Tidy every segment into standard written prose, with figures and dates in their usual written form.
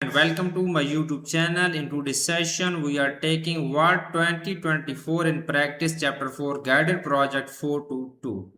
And welcome to my YouTube channel. In today's session, we are taking What 2024 in Practice Chapter 4 Guided Project 422.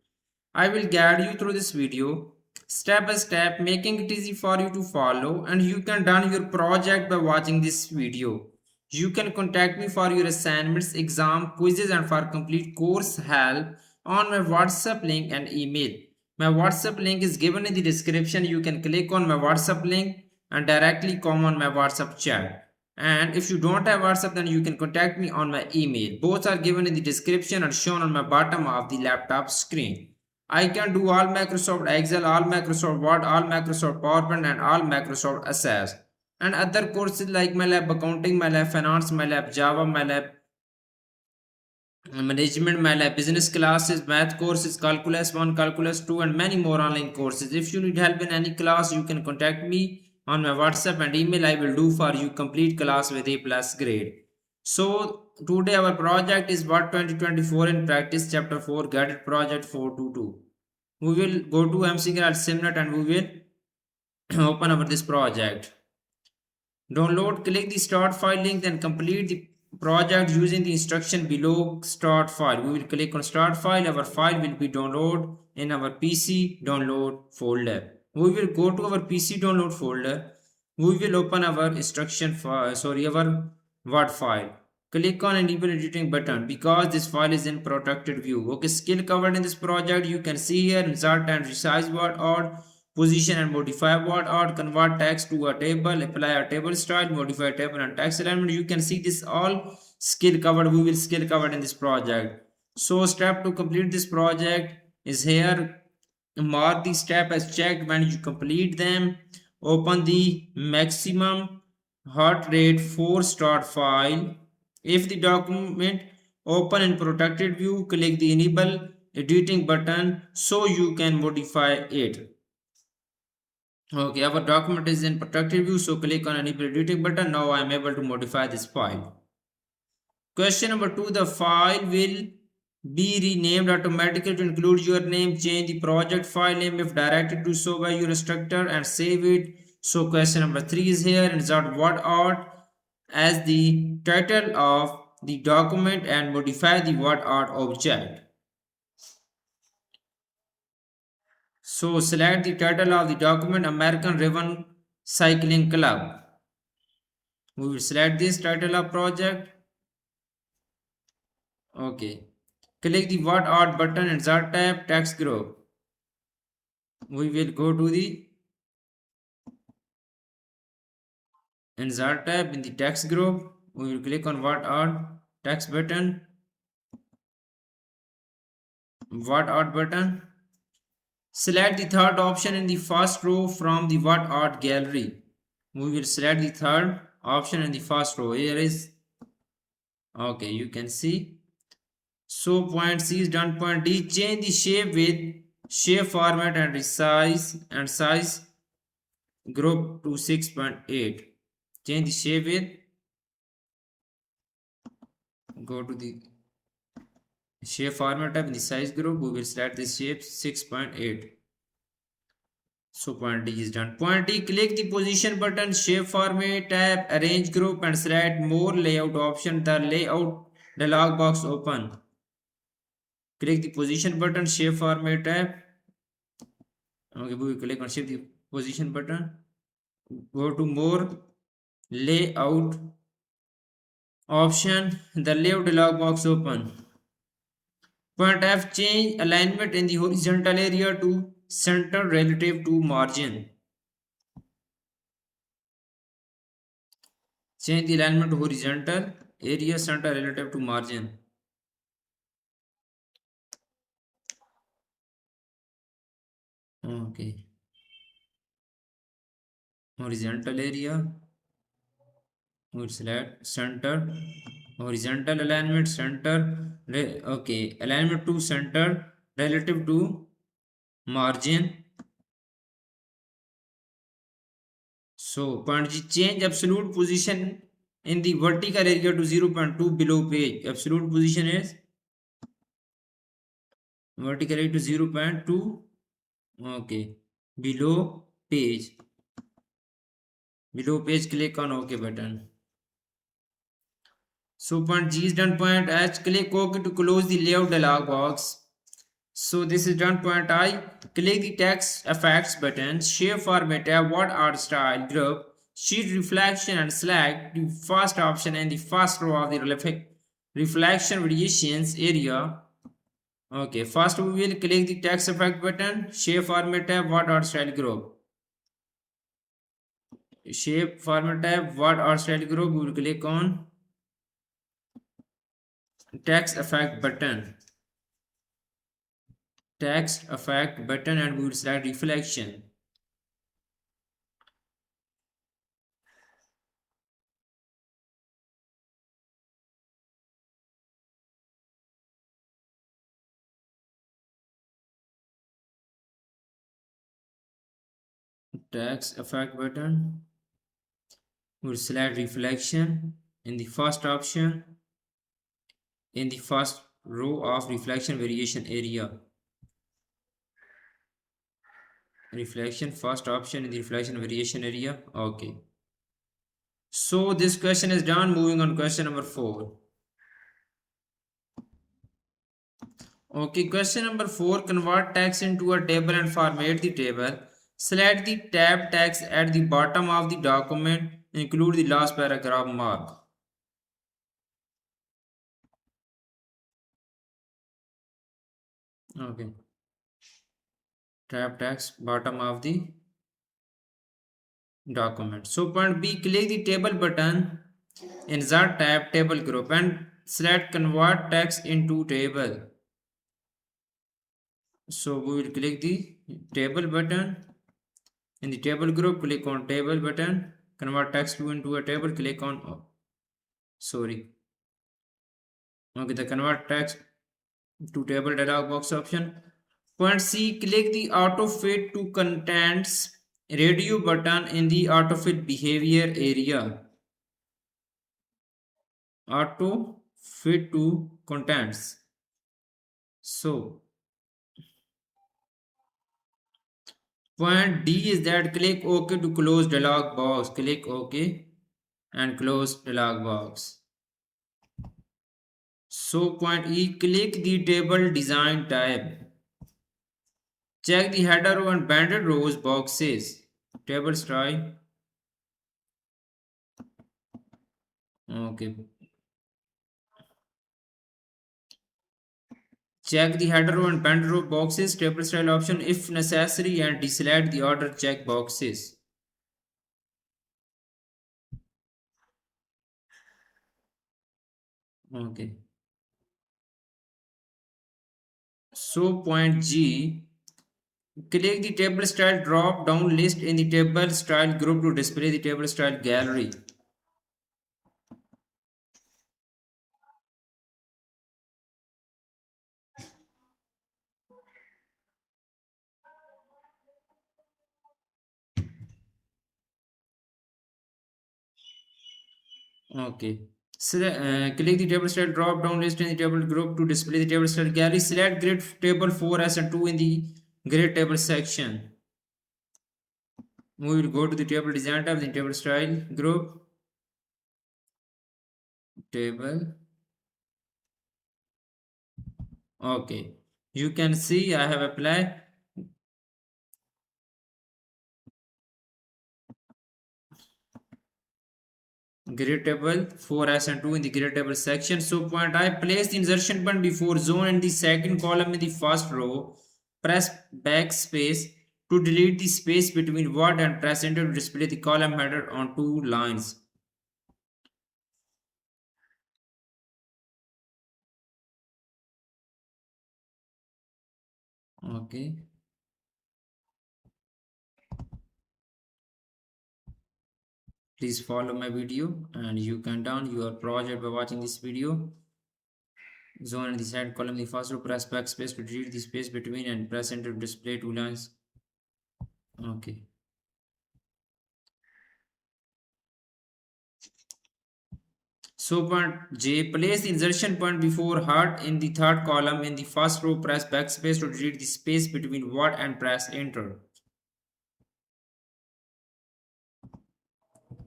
I will guide you through this video step by step, making it easy for you to follow, and you can done your project by watching this video. You can contact me for your assignments, exam, quizzes, and for complete course help on my WhatsApp link and email. My WhatsApp link is given in the description. You can click on my WhatsApp link and directly come on my WhatsApp chat. And if you don't have WhatsApp, then you can contact me on my email. Both are given in the description and shown on my bottom of the laptop screen. I can do all Microsoft Excel, all Microsoft Word, all Microsoft PowerPoint, and all Microsoft Access. And other courses like MyLab Accounting, MyLab Finance, MyLab Java, MyLab Management, MyLab Business classes, Math courses, Calculus 1, Calculus 2, and many more online courses. If you need help in any class, you can contact me on my WhatsApp and email. I will do for you complete class with A plus grade. So today our project is What 2024 in Practice Chapter 4 Guided Project 422. We will go to MCGRAD Simnet and we will open up this project. Download, click the start file link, then complete the project using the instruction below. Start file. We will click on start file. Our file will be download in our PC download folder. We will go to our PC download folder. We will open our instruction file, our Word file. Click on enable editing button because this file is in protected view. Okay, skill covered in this project. You can see here insert and resize word or position and modify word or convert text to a table, apply a table style, modify table and text element. You can see this all skill covered. We will skill covered in this project. So step to complete this project is here. Mark the step as checked when you complete them. Open the maximum heart rate 4 start file. If the document open in protected view, click the enable editing button so you can modify it. Okay, our document is in protected view, so click on enable editing button. Now I am able to modify this file. Question number 2, the file will be renamed automatically to include your name. Change the project file name if directed to so by your instructor and save it. So question number 3 is here. Insert word art as the title of the document and modify the word art object. So select the title of the document, American Ribbon Cycling Club. We will select this title of project. Okay. Click the word art button, insert tab, text group. We will go to the insert tab in the text group. We will click on word art text button, word art button. Select the third option in the first row from the word art gallery. We will select the third option in the first row. Here is okay, you can see. So point C is done. Point D, change the shape with shape format and size group to 6.8. Change the shape with, go to the shape format tab in the size group. We will select this shape 6.8. So point D is done. Point D, click the position button, shape format tab, arrange group and select more layout option. The layout dialog box open. Click the position button, shape format tab. Okay, we will click on shape the position button. Go to more layout option. The layout dialog box open. Point F, change alignment in the horizontal area to center relative to margin. Change the alignment to horizontal area center relative to margin. Okay. Horizontal area. We'll select center. Horizontal alignment center. Okay. Alignment to center relative to margin. So point G, change absolute position in the vertical area to 0.2 below page. Absolute position is vertical area to 0.2. Okay, below page. Below page, click on OK button. So point G is done. Point H, click OK to close the layout dialog box. So this is done. Point I, click the text effects button, shape format tab, what art style, group, sheet reflection and select the first option and the first row of the reflection variations area. Okay, first we will click the text effect button, shape format tab, what art style group. Shape format tab, what art style group, we will click on text effect button. Text effect button and we will select reflection. Text effect button. We'll select reflection in the first option in the first row of reflection variation area. Reflection first option in the reflection variation area. Okay. So this question is done. Moving on question number 4. Okay, question number 4. Convert text into a table and format the table. Select the tab text at the bottom of the document. Include the last paragraph mark. Okay. Tab text bottom of the document. So point B, click the table button, insert tab table group and select convert text into table. So we will click the table button. In the table group, click on table button, convert text into a table, click on, oh, sorry. Okay, the convert text to table dialog box option. Point C, click the auto fit to contents radio button in the auto fit behavior area. Auto fit to contents. So point D is that click OK to close dialog box. Click OK and close dialog box. So point E, click the table design tab. Check the header row and banded rows boxes. Table style. Okay. Check the header row and banded row boxes. Table style option if necessary and deselect the order check boxes. Okay. So point G, click the table style drop down list in the table style group to display the table style gallery. Okay. Click the table style drop down list in the table group to display the table style gallery. Select grid table 4 and 2 in the grid table section. We will go to the table design tab, the table style group, table. Okay. You can see I have applied grid table 4 and 2 in the grid table section. So point I, place the insertion button before zone in the second column in the first row. Press backspace to delete the space between word and press enter to display the column header on 2 lines. Okay. Please follow my video and you can down your project by watching this video. Zone in the side column, the first row, press backspace to delete the space between and press enter to display 2 lines. Okay. So point J, place the insertion point before heart in the third column in the first row, press backspace to delete the space between word and press enter.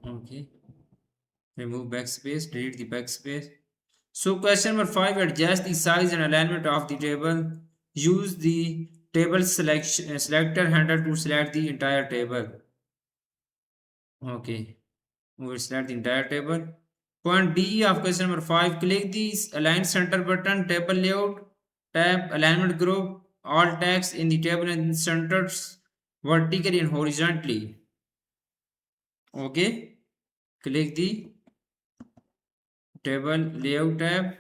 Okay. Remove backspace, delete the backspace. So question number 5, adjust the size and alignment of the table. Use the table selection selector handle to select the entire table. Okay, we will select the entire table. Point D of question number 5, click the align center button, table layout, tab alignment group, all text in the table and centers vertically and horizontally. Okay, click the table layout tab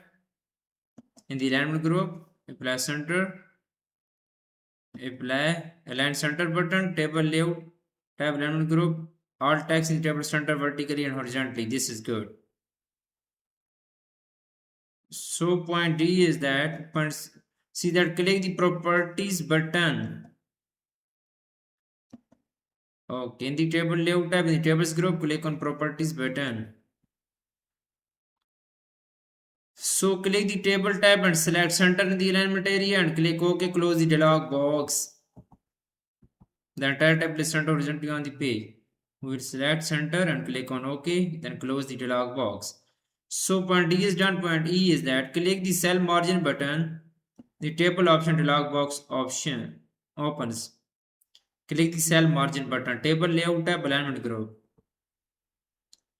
in the alignment group, apply center, apply align center button, table layout, tab alignment group, all text in the table center vertically and horizontally. This is good. So point D is that see that click the properties button. Okay, in the table layout tab in the tables group, click on properties button. So click the table tab and select center in the alignment area and click OK, close the dialog box. The entire tab is centered horizontally on the page. We will select center and click on OK, then close the dialog box. So point D is done. Point E is that click the cell margin button. The table option dialog box option opens. Click the cell margin button. Table layout tab, alignment group.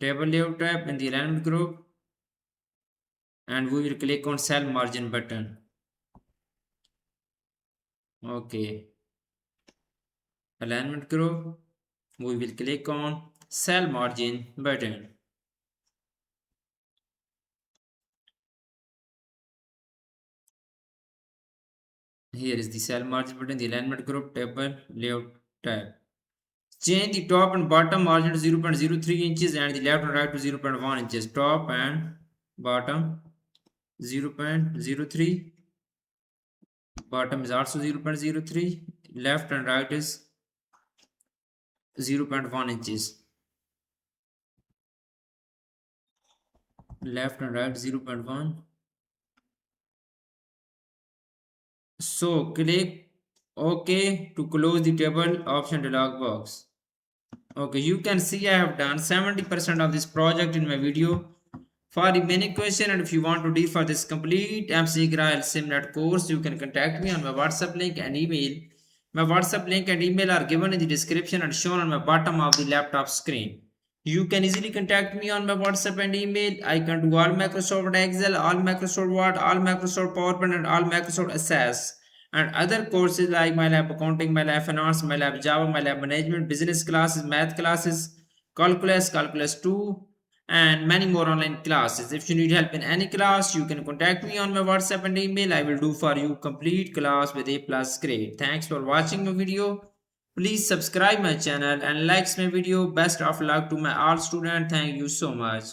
Table layout tab in the alignment group, and we will click on cell margin button. Okay. Alignment group, we will click on cell margin button. Here is the cell margin button, the alignment group, table layout tab. Change the top and bottom margin to 0.03 inches and the left and right to 0.1 inches. Top and bottom 0.03. Bottom is also 0.03. Left and right is 0.1 inches. Left and right 0.1. So click OK to close the table option dialog box. Okay, you can see I have done 70% of this project in my video. For remaining question and if you want to do for this complete MC Gra SimNet course, you can contact me on my WhatsApp link and email. My WhatsApp link and email are given in the description and shown on my bottom of the laptop screen. You can easily contact me on my WhatsApp and email. I can do all Microsoft Excel, all Microsoft Word, all Microsoft PowerPoint and all Microsoft Access. And other courses like MyLab Accounting, MyLab Finance, MyLab Java, MyLab Management, Business classes, Math classes, Calculus, Calculus 2, and many more online classes. If you need help in any class, you can contact me on my WhatsApp and email. I will do for you complete class with A plus grade. Thanks for watching my video. Please subscribe my channel and likes my video. Best of luck to my all students. Thank you so much.